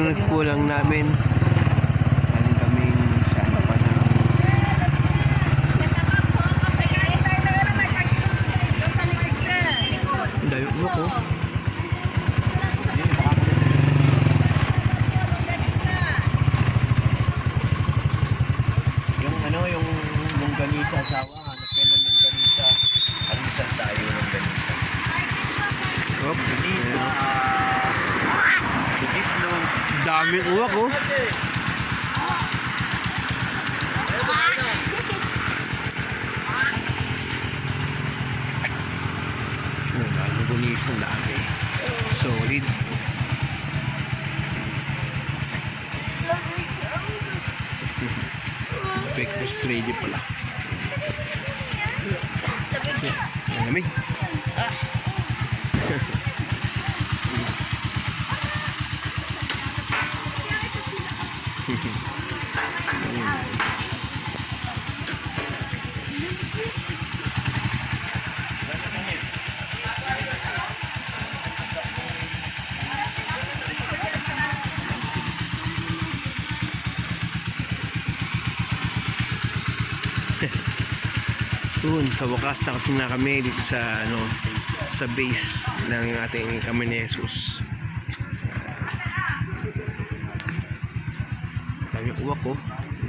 nagkulang namin. Galing kaming sa ano pa na. Dayo mo ko. Yung ano, yung longganisa asawa, hanap kayo ng longganisa. Alisan tayo ng longganisa. Hop. Longganisa, itlog. Daming uwak oh. Nagugulisan dami. Solid. Breakfast ready pala. Ang lamig. Doon, sa wakas nakating na kami dito sa ano, sa base ng ating Kami ni Jesus. Dami uwak oh.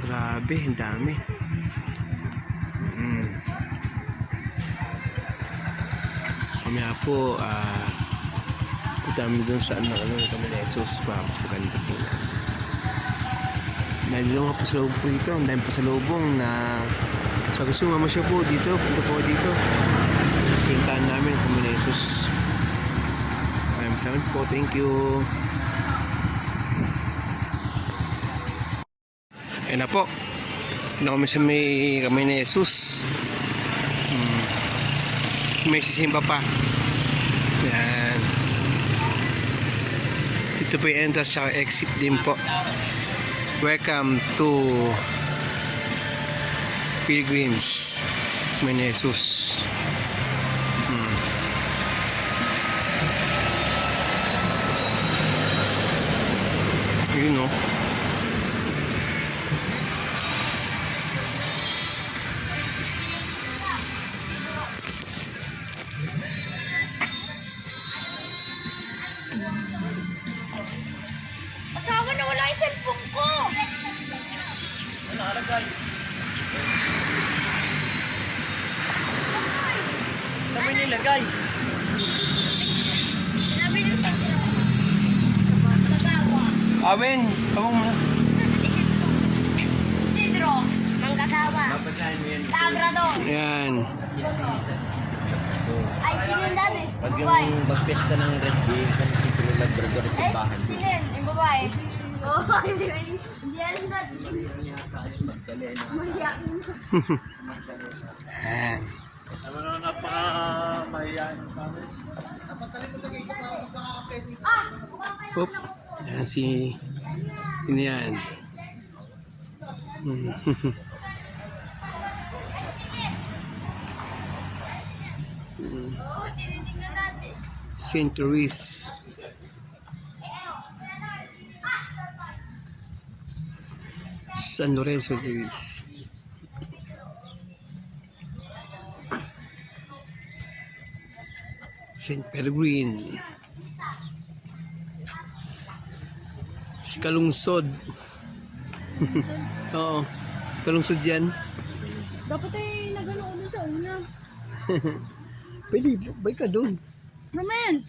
Grabe, ang dami. Kami po punta kami doon sa ano, Kami ni Jesus para mas maganda tingnan. Dahil nga pa sa loob po dito, ang dami pa sa lobong na so gusto mama siya po dito, punta po dito. Pinuntahan namin Kami ni Jesus. Maraming salamat po, thank you. Ayan na po. Na kami sa Kami ni Jesus. May sisimba pa. Ayan. Ito po yung entrance at exit din po. Welcome to Pilgrims Kami ni Jesus. Yun o. Asawa na wala yung cellphone ko. Ano, alagay? Saan mo nilagay? Sinabi niyo sa Magawa. Awen, tawag mo na. Isidro. Manggagawa. Babasahin mo yan. Labrador. Ayan. Ay, sino yun dati? Pag Babae. yung magpesta ng Red Day, kami si Pilo Labrador sa Ay, bahan. sino yun? Yung babae. Oo, hindi yan na. Ayan. Ano na napaka-mahiyain sa amin? Oop. Ayan si... Yun yan. Oo, tinitingnan natin. St. Louis. San Lorenzo Luis. St. Peregrine. Si Kalungsod. Oo. Kalungsod yan. Dapat ay nagano ko sa una. Pwede, balik ka doon. Naman!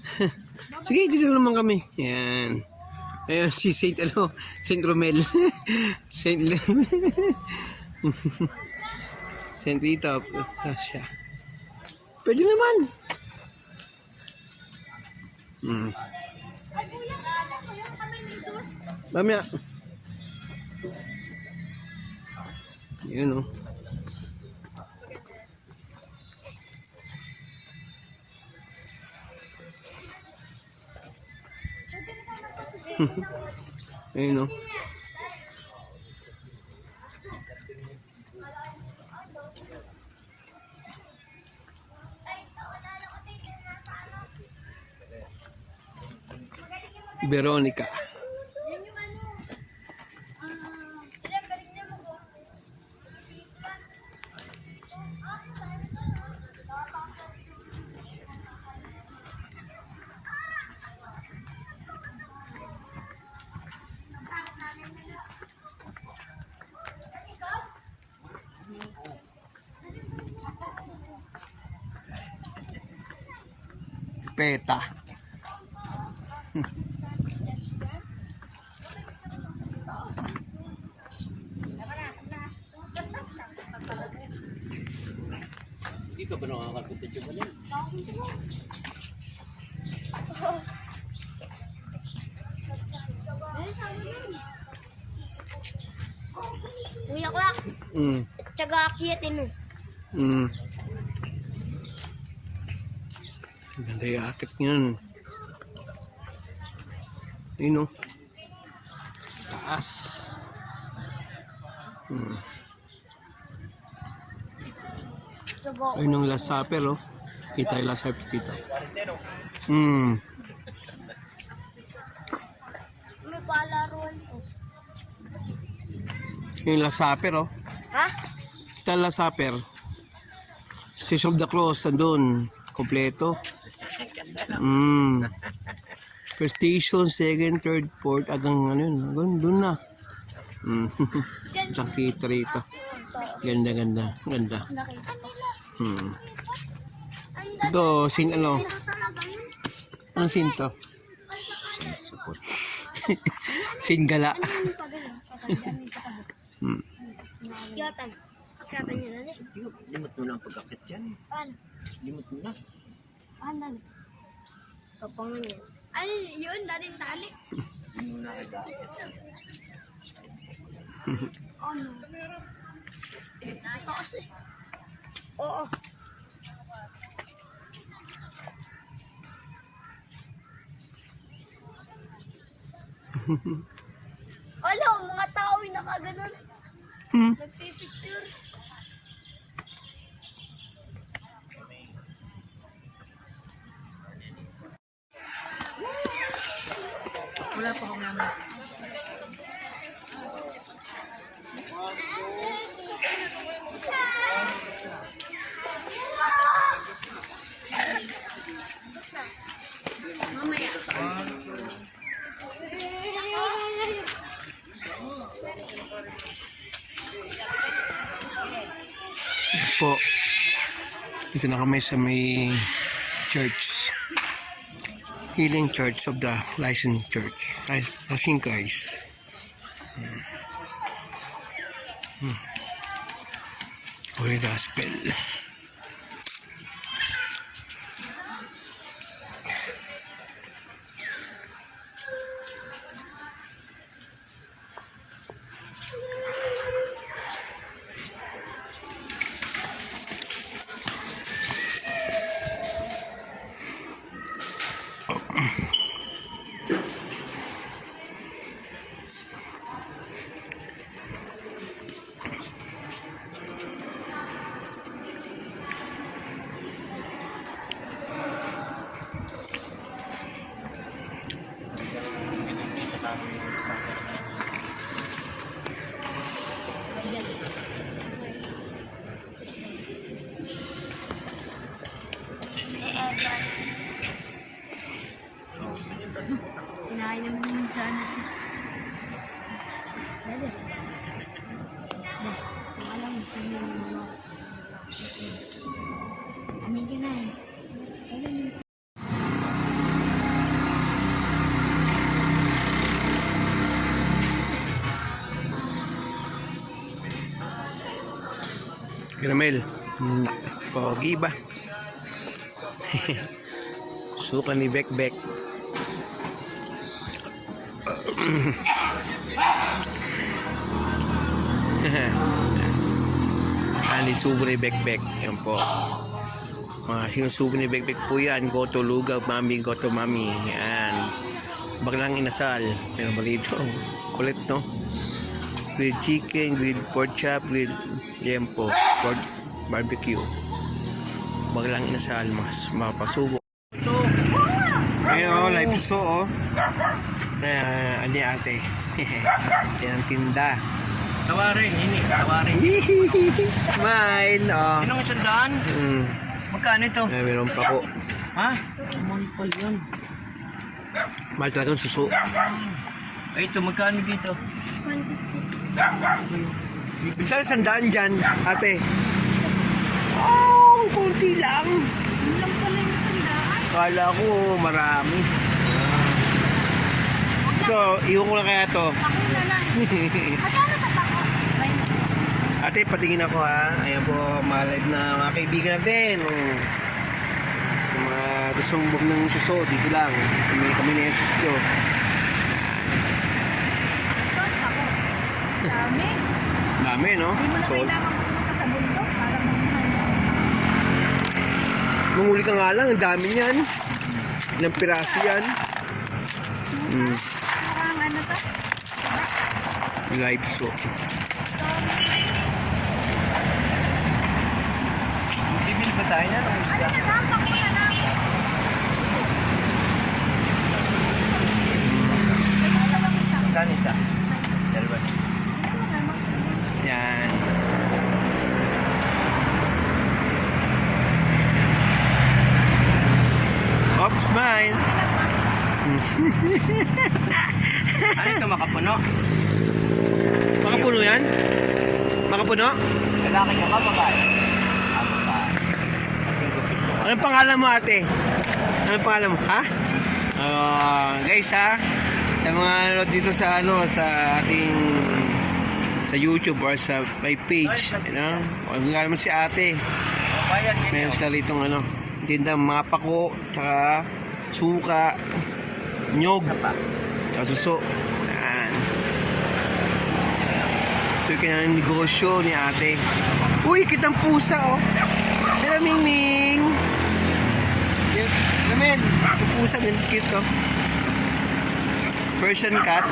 Sige, dito naman kami. Yan. Ayun, si Saint, Saint Romel. Saint Saint Rita. Siya. Pwede naman. Ay, kuya, kuya, kami ni Jesus. Mamaya. Yun o. Ayun o. Veronica. Peta. Hindi ka ba nakakapunta ba yan? Kuya Kwak, Mm. tsaga akiyatin mo. Mm. Ganda yung akit niyan. Ayun o. Taas. Mm. Tsaga ako. Ayun yung last supper oh. Kita yung last supper dito. Mm. May palaruan ko. Yung last supper oh. Ha? Kita yung last supper. Station of the Cross, nandun. Kompleto. Mm. First station, second, third, fourth, agang ano yun. Hanggang dun na. Mm. Nakita rito. Ganda, ganda. Ganda. Nakita ko. Hmm. Ang Ito, sin ano? dito talaga yun. Anong sin to? Sin gala. Ano pa ganyan? Hmm. Kiyatan. Kiyatan yun na Limot mo na ang pag-akit yan. Paano? Limot mo na. Paano? Kapangan yan. Ay, yun, dating tali. Hindi mo na nag-akit. Ano? Taas eh. Oo. Ala, mga tao yung nakaganon. Hmm. Nagpipicture. Wala pa akong naman. Po. Dito na kami sa may church. Healing Church of the Licensed Church. Rising Christ. Holy Gospel. Si Evan. Kinain naman sana si... Dali. Alam mo, sino yung mga... Anong kinain? Alam mo. Caramel. Pogi ba? Suka ni Bekbek. Ani subo ni Bekbek. Yan po. Sinusubo ni Bekbek po yan. Goto lugaw, mami, goto mami. Yan. Baglang inasal. Pero balito. Kulit, no? Grilled chicken, grilled pork chop, grilled liempo, pork barbecue. Baglang inasal, mas mapasubo. Ayun o, live suso o. Ano yung ate? Yan ang tinda. Tawarin, ini. Tawarin. Smile o. Anong isang daan? Magkano ito? Meron pa ko. Ha? Mahal pala yun. Mahal talagang suso. Ay, ito, magkano dito? Saan sandaan dyan, ate? Oh, kunti lang. Lang pala yung sandaan. Akala ko marami. Ito, iwan ko lang kaya to. Pako na lang. Magkano sa pako? Ate, patingin ako ha. Ayan po, malive na mga kaibigan natin. Sa mga gustong bumag ng suso, dito lang. Kami na yung suso. Ito, pako. Dami. Dami, no? Hindi mo na So, kailangan pumunta sa bundok para mamuhay. nung huli ka nga lang, ang dami niyan. Ilang piraso yan. Parang ano to? Live so. Bibili ba tayo niyan? Ano na lang, pako na lang. Magkano isa? Dalawa niya. Yan. Oops, smile. Ano ito, makapuno? Makapuno yan? Makapuno? Lalaki ka ba, babae? Babae. Kasi gupit ko. Anong pangalan mo, ate? Anong pangalan mo? Ha? Guys, ha? Sa mga nanonood dito sa ano, sa ating sa YouTube or sa my page, you know? O nga naman si ate. Bayan yan Meron yun. sila itong ano, tinda mga pako, tsaka suka, nyog, tsaka suso. Yan. Ito yung kanyang negosyo ni ate. Uy, kitang pusa, oh. Hello, Mingming. Yan, naman. Yung pusa, ganun cute, oh. Persian cat.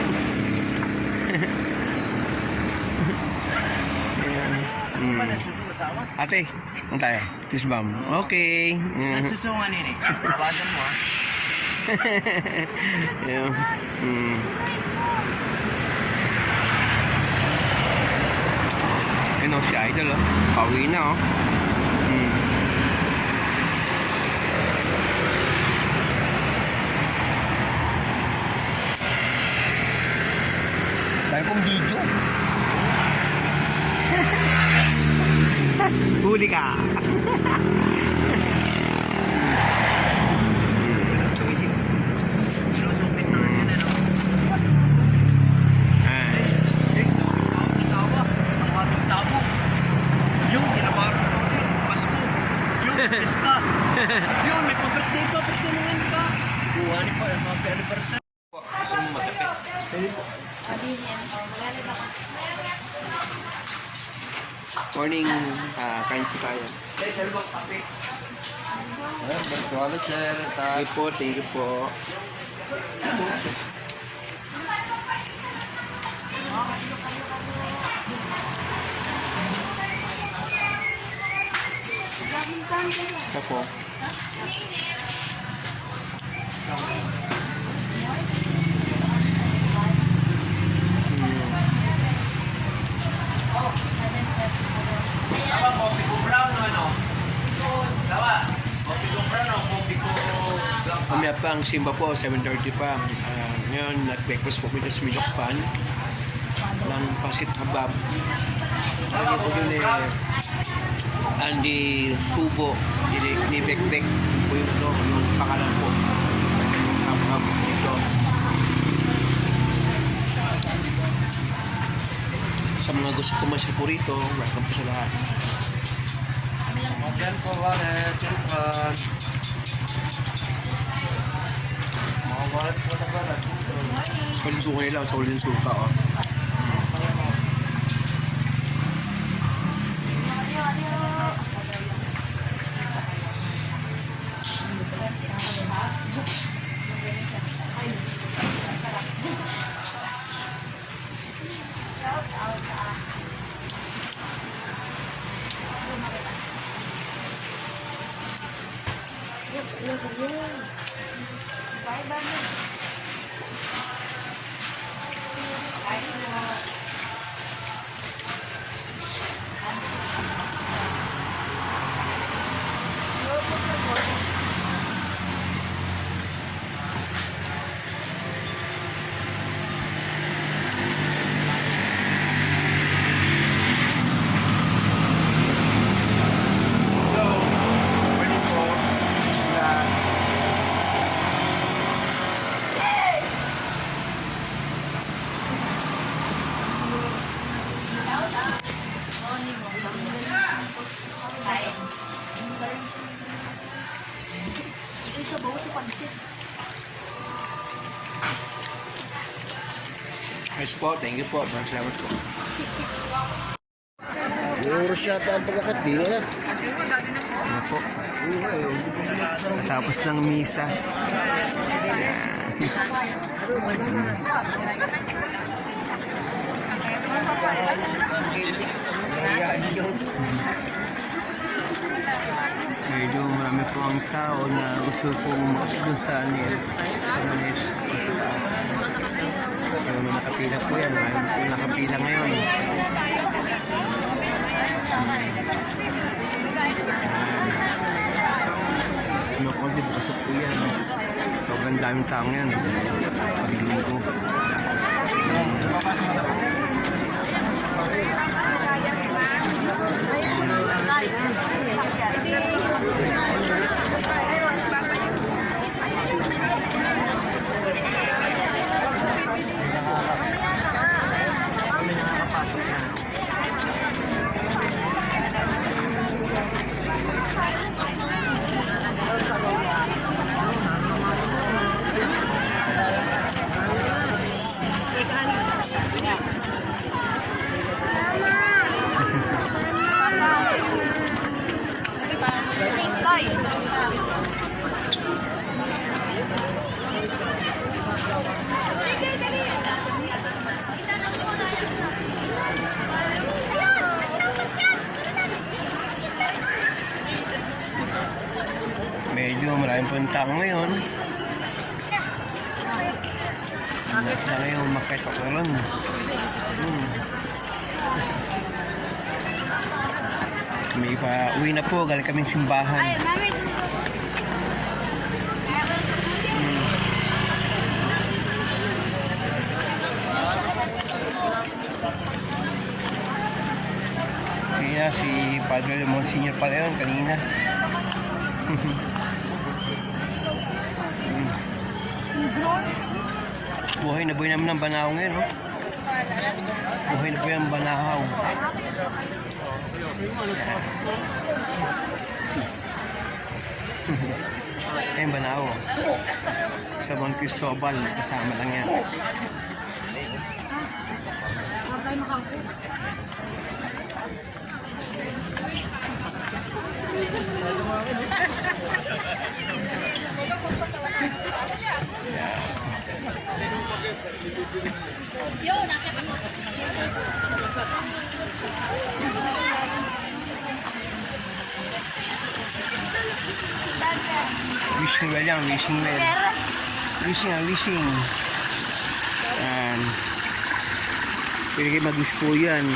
Ayan. Pala, sususawa. Ate, ano tayo? Kiss bomb. Okay. Sa susungan nini. Bawasan mo ha. Ayan. Ayun o, si Idol oh. Pauwi na oh. Tayo pong video. Huli ka. Sinusupit na nga yan ano. Ay. Tawa. Ang ating tabo. Yung ginabaran natin. Pasko. Yung pista. Yung may pag-birthday pa. Pasunungan ka. Buha ni pa. Happy anniversary. Gusto mo magkape? Morning, kain po tayo. Magkawalat sir. Thank you po. Ito po. Tawa, coffee ko brown o ano? Tawa, coffee ko brown o coffee ko black? Mamaya pa ang simba po, 7:30 pa. Ngayon, nag-breakfast po kami sa milk pan ng pasit habab. Lagi po yun Andy Subo, ni Bekbek po yung, no, yung pangalan po. Habab dito. Sa mga gusto kumasil po rito, welcome po sa lahat. Yan po, wallet, cellphone. Mga wallet po na ba? Solid suka nila, solid suka oh. Yes po, thank you po. Maraming salamat po. Oras yata ang pagkakat. Di na na. Ano po? Tapos ng misa. Medyo marami po ang tao na gusto pong doon sa anil. Sa manis o sa taas. Pero may nakapila po yan. Marami po nakapila ngayon. Kumakonti bukas po yan. Sobrang daming tao yan. Paglinggo. Medyo maraming po yung tao ngayon. Basta ngayon makita ko lang. May pa uwi na po, galing kaming simbahan. Kaya si Padre Monsignor pala yun kanina. Buhay na buhay naman ng Banahaw ngayon, no? Buhay na buhay ang Banahaw. Ayun, Banahaw. Sa San Cristobal, kasama lang yan. Yo, nasa ka. Wishing well yan, wishing well. Wishing. Pwede kayo mag-wish po yan.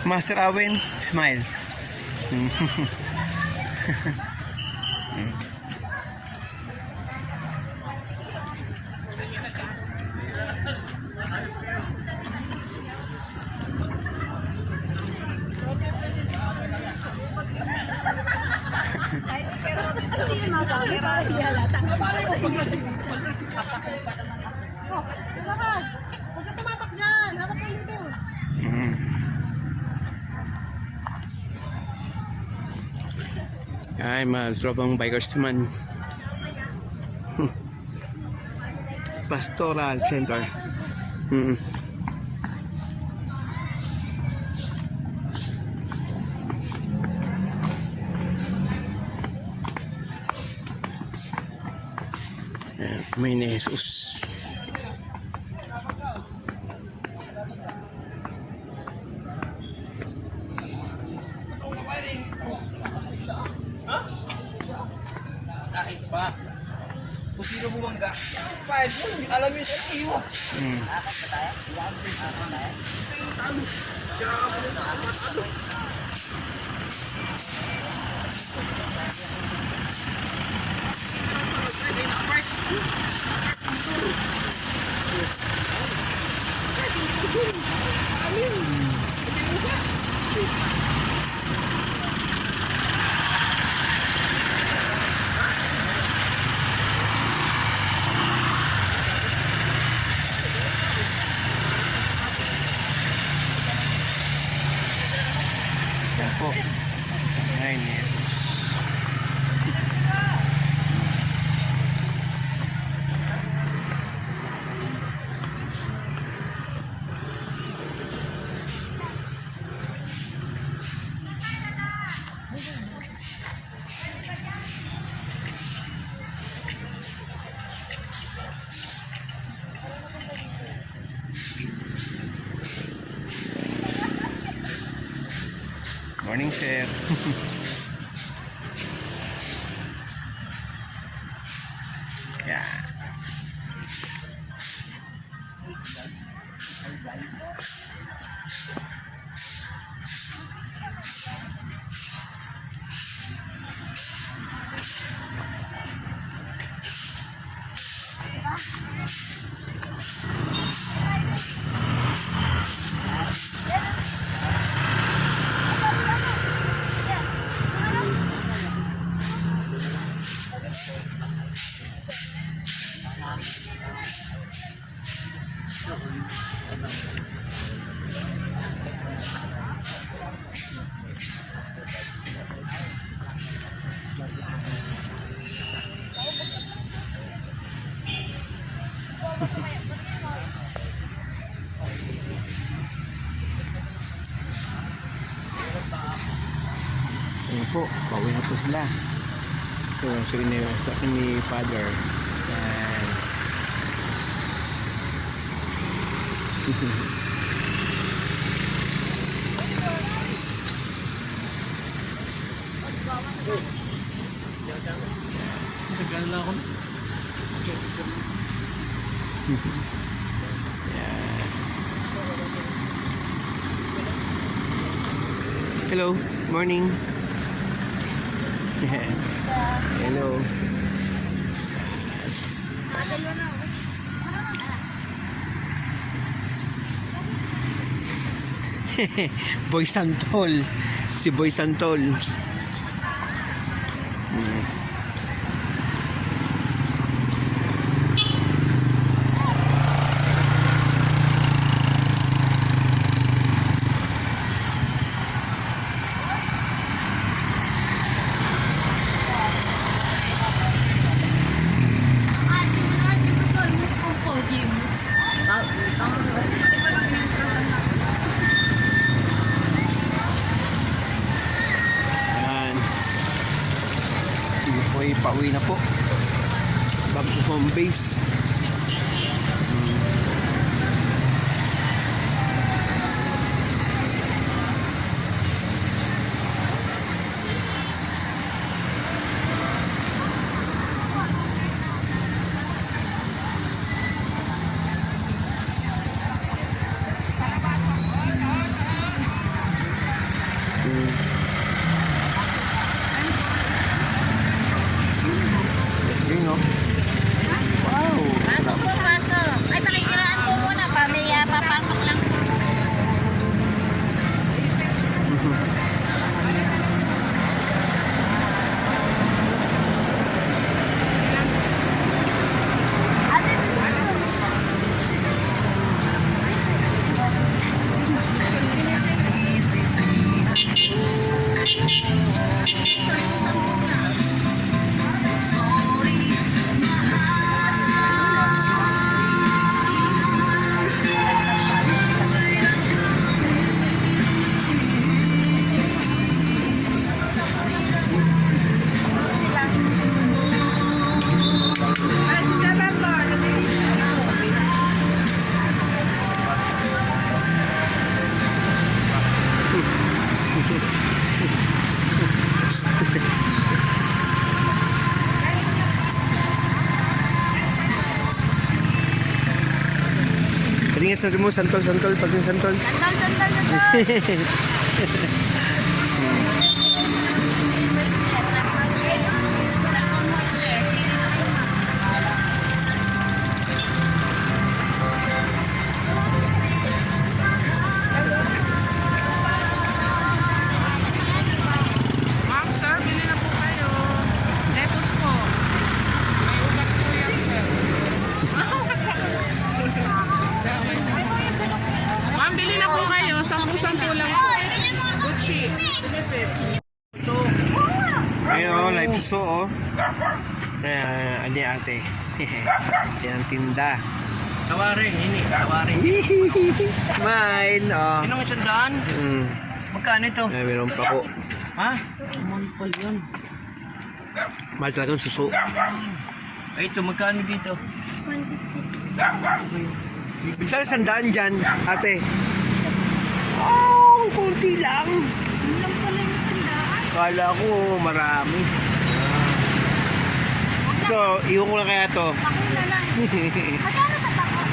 Master Awen, smile. Ay, mga tropang bikers naman. Pastoral Center. May ni Jesus. Kung sino bumangga, alam yun sa iyo. po. Ay, yes. Morning, sir. Yeah. Ayan po, pauwi na po sila. Ito ang sa akin ni Father. Ayan. Tagal na ako. Ayan. Hello, morning. Hello. Dalawa na ako. Boy Santol. Si Boy Santol. Ayan. Sino po ay pauwi na po. Back to home base. Yun, no? Wow! Pasok po, pasok. Ay, pakikiraan po muna. Papasok lang. Patingin sa mo, Santol, Santol, patingin Santol. Ma'am, sir, bili na po kayo. Lettuce po. May ugat po yan, sir. Ma'am, bili na po kayo. 10 lang po. Good suso, oh. Ano yung ate? Yan ang tinda. Tawarin, ini. Tawarin. Smile, oh. Sino may sandaan? Magkano ito? Meron pa ko. Ha? Amon pa yun. Mahal talagang suso. Ay, ito, magkano dito? 150. Saan sandaan dyan, ate? Oh, konti lang. Yun lang pala yung sandaan. Kala ko marami. Ito, iwan ko lang kaya to. Ako na lang. Magkano sa tako?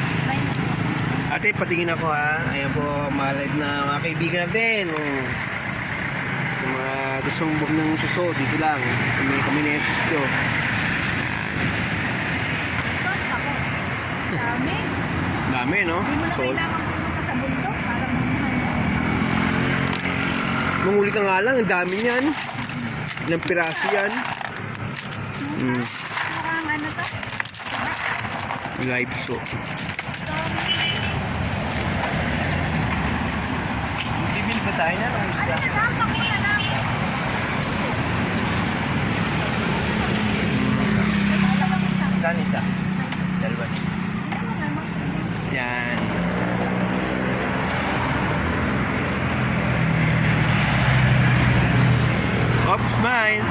Ate, patingin ako ha. Ayan po, mga na mga kaibigan natin. Sa mga gustong bumili ng suso, dito lang. Kami na Jesus ko. Dami. Dami, no? Hindi mo na So, kailangan pumunta sa bundok para mamuhay. manguli ka nga lang, ang dami niyan. Ilang piraso yan. Mukhang ano to? Live so. Bibili ba tayo na? Ano na lang? Pakita lang. Dalawang isa. Magkano isa? Dalawa. Ano nga, magsabi? Yan. Oops, smile.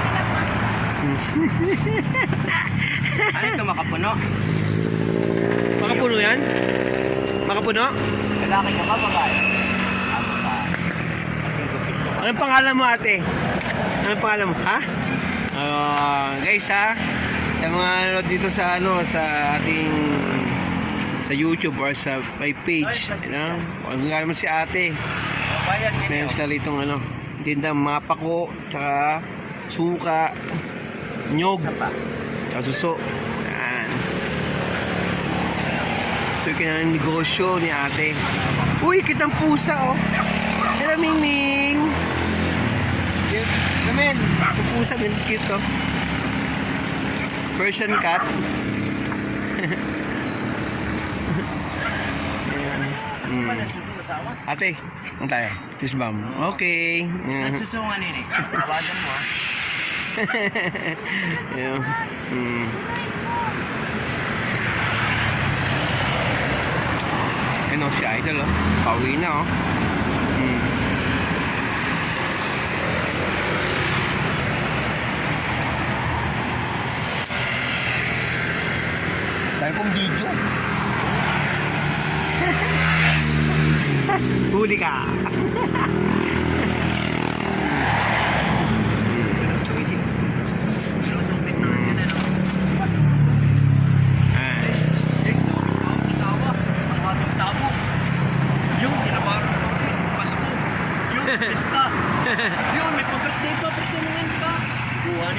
Ano ito, makapuno? Makapuno yan? Makapuno? Lalaki ka ba, babae? Ah, babae. Kasi gupit ko. Anong pangalan mo, ate? Anong pangalan mo? Ha? Guys, ha? Sa mga nanonood dito sa ano, sa ating sa YouTube or sa my page, you know? Ang pangalan mo si ate. Bayad Meron ninyo. sila itong ano, tinda mapako, tsaka suka, nyog, tsaka suso. Yan. Ito yung kinang negosyo ni ate. Uy, kitang pusa, oh. Hello, Mingming. Cute. Namen, yung pusa, man, cute, oh. Persian cat. Ayan. Ate, ano tayo? Tisbam. Okay. Sa susungan ini. Tawagan mo, ha? Ayan. Ano si Idol, oh. Pauwi na, oh. Dahil kong video. Huli ka. Sinusupit na nga yan, ano? Ay. Tawa. Ang ating tabo. Yung kinabaran ko. Pasko. Yung pista. Yun, may